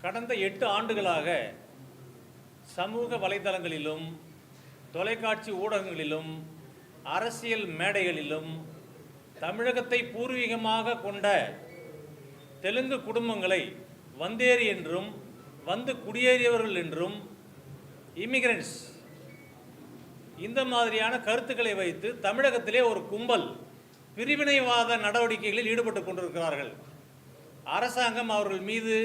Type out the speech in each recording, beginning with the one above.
கடந்த 8 ஆண்டுகளாக சமூக வலைதளங்களிலும் தொலைக்காட்சி ஊடகங்களிலும் அரசியல் மேடைகளிலும் தமிழகத்தை பூர்வீகமாக கொண்ட தெலுங்கு குடும்பங்களை வந்தேரி என்றும் வந்து குடியேறியவர்கள் என்றும் இமிகிரண்ட்ஸ் இந்த மாதிரியான கருத்துக்களை வைத்து தமிழகத்திலே ஒரு கும்பல் பிரிவினைவாத நடவடிக்கைகளில் ஈடுபட்டு கொண்டிருக்கிறார்கள். அரசாங்கம் அவர்கள் மீது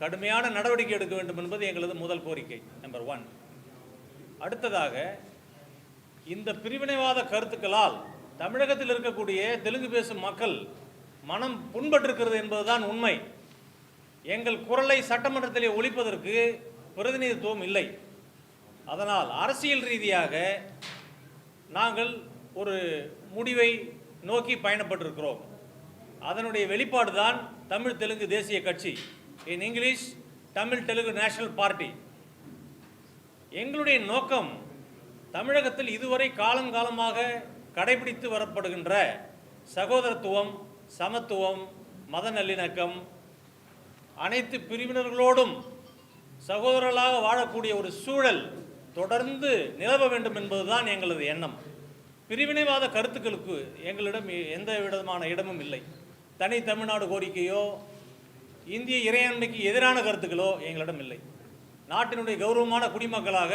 கடுமையான நடவடிக்கை எடுக்க வேண்டும் என்பது எங்களது முதல் கோரிக்கை, நம்பர் 1. அடுத்ததாக, இந்த பிரிவினைவாத கருத்துக்களால் தமிழகத்தில் இருக்கக்கூடிய தெலுங்கு பேசும் மக்கள் மனம் புண்பட்டிருக்கிறது என்பதுதான் உண்மை. எங்கள் குரலை சட்டமன்றத்திலே ஒலிப்பதற்கு பிரதிநிதித்துவம் இல்லை. அதனால் அரசியல் ரீதியாக நாங்கள் ஒரு முடிவை நோக்கி பயணப்பட்டிருக்கிறோம். அதனுடைய வெளிப்பாடு தான் தமிழ் தெலுங்கு தேசிய கட்சி, in English Tamil Telugu national party. எங்களுடைய நோக்கம் தமிழகத்தில் இதுவரை காலங்காலமாக கடைபிடித்து வரப்படுகின்ற சகோதரத்துவம், சமத்துவம், மத நல்லிணக்கம், அனைத்து பிரிவினர்களோடும் சகோதரர்களாக வாழக்கூடிய ஒரு சூழல் தொடர்ந்து நிலவ வேண்டும் என்பதுதான் எங்களது எண்ணம். பிரிவினைவாத கருத்துக்களுக்கு எங்களிடம் எந்த விதமான இடமும் இல்லை. தனி தமிழ்நாடு கோரிக்கையோ இந்திய இறையாண்மைக்கு எதிரான கருத்துக்களோ எங்களிடம் இல்லை. நாட்டினுடைய கௌரவமான குடிமக்களாக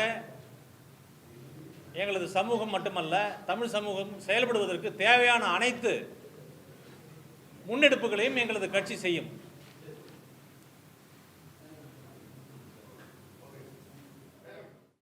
எங்களது சமூகம் மட்டுமல்ல, தமிழ் சமூகம் செயல்படுவதற்கு தேவையான அனைத்து முன்னெடுப்புகளையும் எங்களது கட்சி செய்யும்.